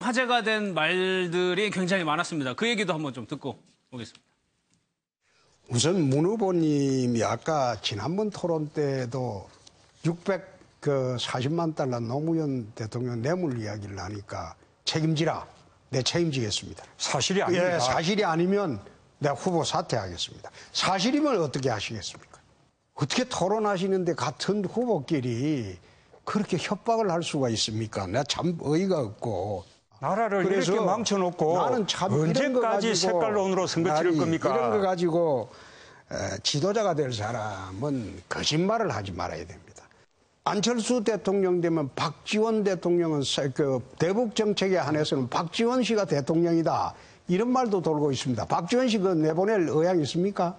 화제가 된 말들이 굉장히 많았습니다. 그 얘기도 한번 좀 듣고 오겠습니다. 우선 문 후보님이 아까 지난번 토론 때도 640만 달러 노무현 대통령 뇌물 이야기를 하니까 책임지라. 내 책임지겠습니다. 사실이 아닙니다. 예, 사실이 아니면 내가 후보 사퇴하겠습니다. 사실이면 어떻게 하시겠습니까? 어떻게 토론하시는데 같은 후보끼리 그렇게 협박을 할 수가 있습니까? 내가 참 어이가 없고. 나라를 그래서 이렇게 망쳐놓고 나는 참 이런 거 언제까지 가지고 색깔론으로 선거 치를 겁니까? 이런 거 가지고 지도자가 될 사람은 거짓말을 하지 말아야 됩니다. 안철수 대통령 되면 박지원 대통령은 그 대북 정책에 한해서는 박지원 씨가 대통령이다. 이런 말도 돌고 있습니다. 박지원 씨 그 내보낼 의향 있습니까?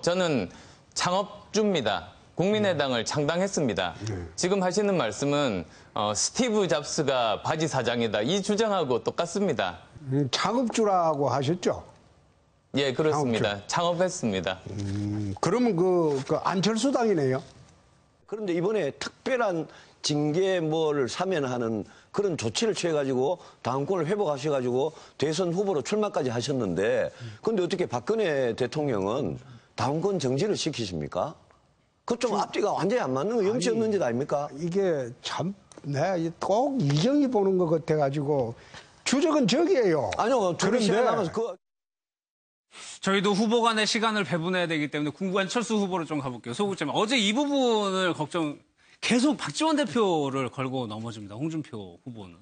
저는 창업주입니다. 국민의당을 창당했습니다. 지금 하시는 말씀은 스티브 잡스가 바지 사장이다. 이 주장하고 똑같습니다. 창업주라고 하셨죠? 예, 그렇습니다. 창업했습니다. 그러면 그 안철수당이네요. 그런데 이번에 특별한 징계를 사면하는 그런 조치를 취해가지고 당권을 회복하셔가지고 대선 후보로 출마까지 하셨는데 그런데 어떻게 박근혜 대통령은 당권 정지를 시키십니까? 그 좀 앞뒤가 완전히 안 맞는 거 염치 없는 짓 아닙니까? 이게 참 내가 꼭 이정희 보는 것 같아가지고 주적은 적이에요. 아니요. 둘이 시간 남아서 저희도 후보 간의 시간을 배분해야 되기 때문에 안철수 후보로 좀 가볼게요. 소극자면 어제 이 부분을 계속 박지원 대표를 걸고 넘어집니다. 홍준표 후보는.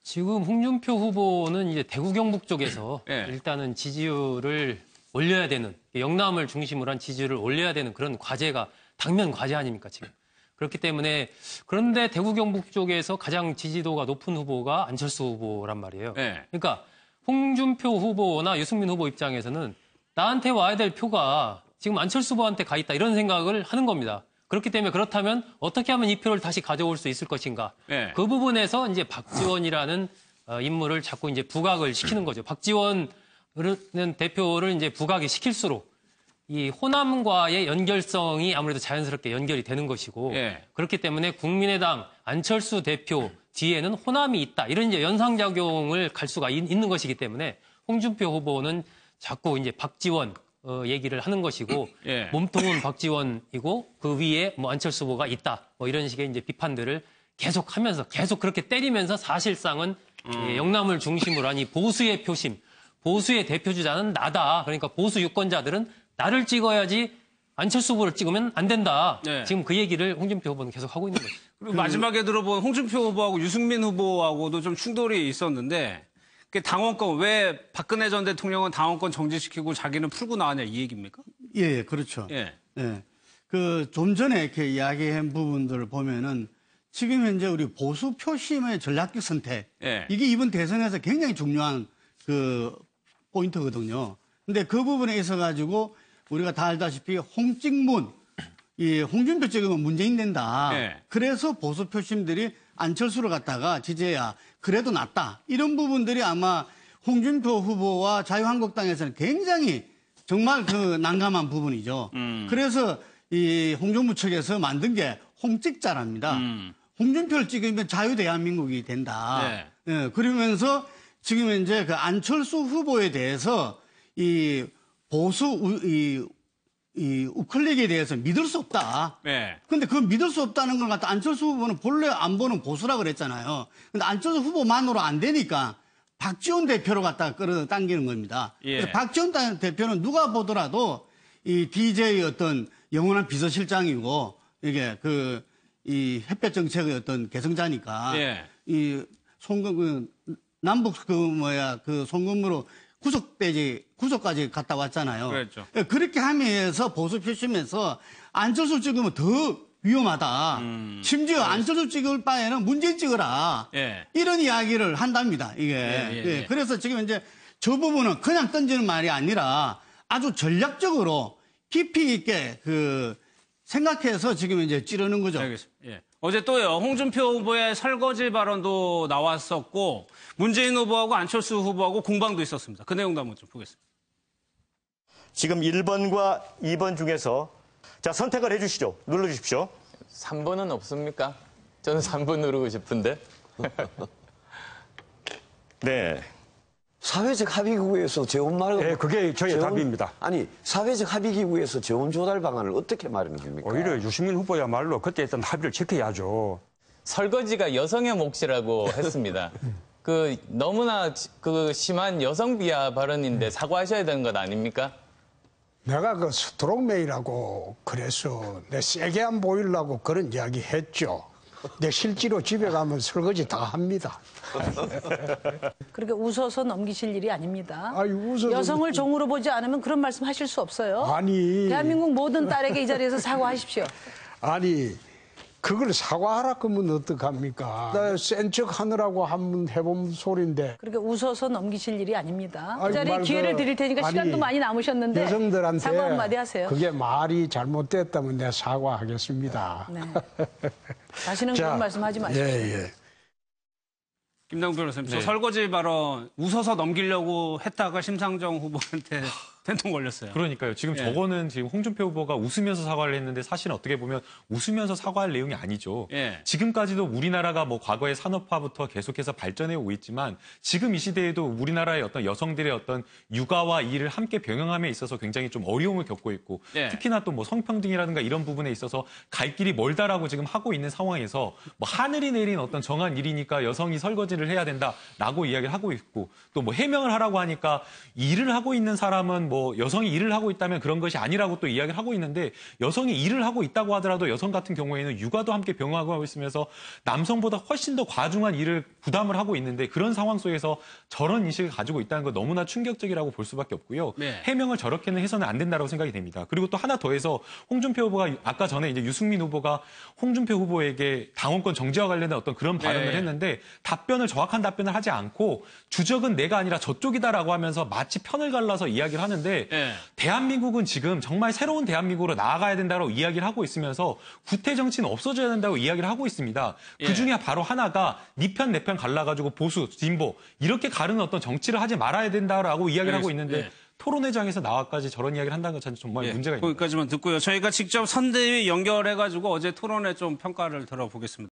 지금 홍준표 후보는 이제 대구 경북 쪽에서 네. 일단은 지지율을 올려야 되는, 영남을 중심으로 한 지지율을 올려야 되는 그런 과제가 당면 과제 아닙니까, 지금. 그렇기 때문에 그런데 대구 경북 쪽에서 가장 지지도가 높은 후보가 안철수 후보란 말이에요. 네. 그러니까 홍준표 후보나 유승민 후보 입장에서는 나한테 와야 될 표가 지금 안철수 후보한테 가 있다 이런 생각을 하는 겁니다. 그렇기 때문에 그렇다면 어떻게 하면 이 표를 다시 가져올 수 있을 것인가. 네. 그 부분에서 이제 박지원이라는 인물을 자꾸 이제 부각을 시키는 거죠. 박지원은 대표를 이제 부각이 시킬수록 이 호남과의 연결성이 아무래도 자연스럽게 연결이 되는 것이고 예. 그렇기 때문에 국민의당 안철수 대표 뒤에는 호남이 있다. 이런 이제 연상작용을 갈 수가 있는 것이기 때문에 홍준표 후보는 자꾸 이제 박지원 얘기를 하는 것이고 예. 몸통은 박지원이고 그 위에 안철수 후보가 있다. 이런 식의 이제 비판들을 계속하면서 계속 그렇게 때리면서 사실상은 영남을 중심으로 한 이 보수의 표심, 보수의 대표주자는 나다. 그러니까 보수 유권자들은 나를 찍어야지 안철수 후보를 찍으면 안 된다. 네. 지금 그 얘기를 홍준표 후보는 계속 하고 있는 거죠. 그리고 마지막에 들어본 홍준표 후보하고 유승민 후보하고도 좀 충돌이 있었는데 당원권, 왜 박근혜 전 대통령은 당원권 정지시키고 자기는 풀고 나왔냐 이 얘기입니까? 예, 그렇죠. 예. 예. 좀 전에 이렇게 이야기한 부분들을 보면은 지금 현재 우리 보수 표심의 전략적 선택. 예. 이게 이번 대선에서 굉장히 중요한 포인트거든요. 근데 그 부분에 있어 가지고 우리가 다 알다시피 홍찍문, 이 홍준표 찍으면 문재인 된다. 예. 그래서 보수 표심들이 안철수를 갖다가 지지해야 그래도 낫다. 이런 부분들이 아마 홍준표 후보와 자유한국당에서는 굉장히 정말 난감한 부분이죠. 그래서 이 홍준표 측에서 만든 게 홍찍자랍니다. 홍준표를 찍으면 자유대한민국이 된다. 네. 예, 그러면서 지금 이제 안철수 후보에 대해서 이 보수 이 우클릭에 대해서 믿을 수 없다. 네. 근데 그 믿을 수 없다는 걸 갖다 안철수 후보는 본래 안보는 보수라 그랬잖아요. 근데 안철수 후보만으로 안 되니까 박지원 대표로 갖다 끌어당기는 겁니다. 예. 박지원 대표는 누가 보더라도 이 DJ의 어떤 영원한 비서실장이고 이게 이 햇볕 정책의 어떤 개성자니까 예. 이 남북 송금으로 구속까지 갔다 왔잖아요. 그렇죠. 그렇게 하면서 보수 표심에서 안철수 찍으면 더 위험하다. 심지어 안철수 찍을 바에는 문재인 찍어라. 예. 이런 이야기를 한답니다. 이게. 예. 그래서 지금 이제 저 부분은 그냥 던지는 말이 아니라 아주 전략적으로 깊이 있게 생각해서 지금 이제 찌르는 거죠. 알겠습니다. 예. 어제 또요, 홍준표 후보의 설거지 발언도 나왔었고, 문재인 후보하고 안철수 후보하고 공방도 있었습니다. 그 내용도 한번 좀 보겠습니다. 지금 1번과 2번 중에서 자 선택을 해주시죠. 눌러주십시오. 3번은 없습니까? 저는 3번 누르고 싶은데. 네. 사회적 합의기구에서 재원 마련. 네, 그게 저의 답입니다. 아니, 사회적 합의기구에서 재원 조달 방안을 어떻게 마련합니까? 오히려 유승민 후보야말로 그때 했던 합의를 지켜야죠. 설거지가 여성의 몫이라고 했습니다. 그 너무나 그 심한 여성 비하 발언인데 사과하셔야 되는 것 아닙니까? 내가 그 스트롱메이라고 그래서 내 세게 안 보이려고 그런 이야기 했죠. 근데 실제로 집에 가면 설거지 다 합니다. 그렇게 웃어서 넘기실 일이 아닙니다. 아니, 웃어서 여성을 종으로 보지 않으면 그런 말씀 하실 수 없어요. 아니. 대한민국 모든 딸에게 이 자리에서 사과하십시오. 아니, 그걸 사과하라 그러면 어떡합니까? 나 센 척 하느라고 한번 해본 소린데. 그렇게 웃어서 넘기실 일이 아닙니다. 그 아이고, 자리에 기회를 드릴 테니까 아니, 시간도 많이 남으셨는데 여성들한테 사과 한마디 하세요. 그게 말이 잘못됐다면 내가 사과하겠습니다. 네. 다시는 그런 말씀하지 마십시오. 예. 김남국 변호사님, 네. 저 설거지 발언 웃어서 넘기려고 했다가 심상정 후보한테 된통 걸렸어요. 그러니까요. 지금 예. 저거는 지금 홍준표 후보가 웃으면서 사과를 했는데 사실은 어떻게 보면 웃으면서 사과할 내용이 아니죠. 예. 지금까지도 우리나라가 뭐 과거의 산업화부터 계속해서 발전해 오고 있지만 지금 이 시대에도 우리나라의 어떤 여성들의 어떤 육아와 일을 함께 병행함에 있어서 굉장히 좀 어려움을 겪고 있고 예. 특히나 또 뭐 성평등이라든가 이런 부분에 있어서 갈 길이 멀다라고 지금 하고 있는 상황에서 뭐 하늘이 내린 어떤 정한 일이니까 여성이 설거지를 해야 된다라고 이야기를 하고 있고 또 뭐 해명을 하라고 하니까 일을 하고 있는 사람은 뭐 여성이 일을 하고 있다면 그런 것이 아니라고 또 이야기를 하고 있는데 여성이 일을 하고 있다고 하더라도 여성 같은 경우에는 육아도 함께 병행하고 있으면서 남성보다 훨씬 더 과중한 일을 부담을 하고 있는데 그런 상황 속에서 저런 인식을 가지고 있다는 건 너무나 충격적이라고 볼 수밖에 없고요. 네. 해명을 저렇게는 해서는 안 된다고 생각이 됩니다. 그리고 또 하나 더해서 홍준표 후보가 아까 전에 이제 유승민 후보가 홍준표 후보에게 당원권 정지와 관련된 어떤 그런 발언을 네. 했는데 정확한 답변을 하지 않고 주적은 내가 아니라 저쪽이다라고 하면서 마치 편을 갈라서 이야기를 하는데 네. 대한민국은 지금 정말 새로운 대한민국으로 나아가야 된다고 이야기를 하고 있으면서 구태 정치는 없어져야 된다고 이야기를 하고 있습니다. 예. 그중에 바로 하나가 네 편 내 편 갈라가지고 보수, 진보 이렇게 가르는 어떤 정치를 하지 말아야 된다라고 이야기를 하고 있는데 예. 토론회장에서 나와까지 저런 이야기를 한다는 건 정말 예, 문제가 있습니다. 거기까지만 듣고요. 저희가 직접 선대위 연결해가지고 어제 토론회 좀 평가를 들어보겠습니다.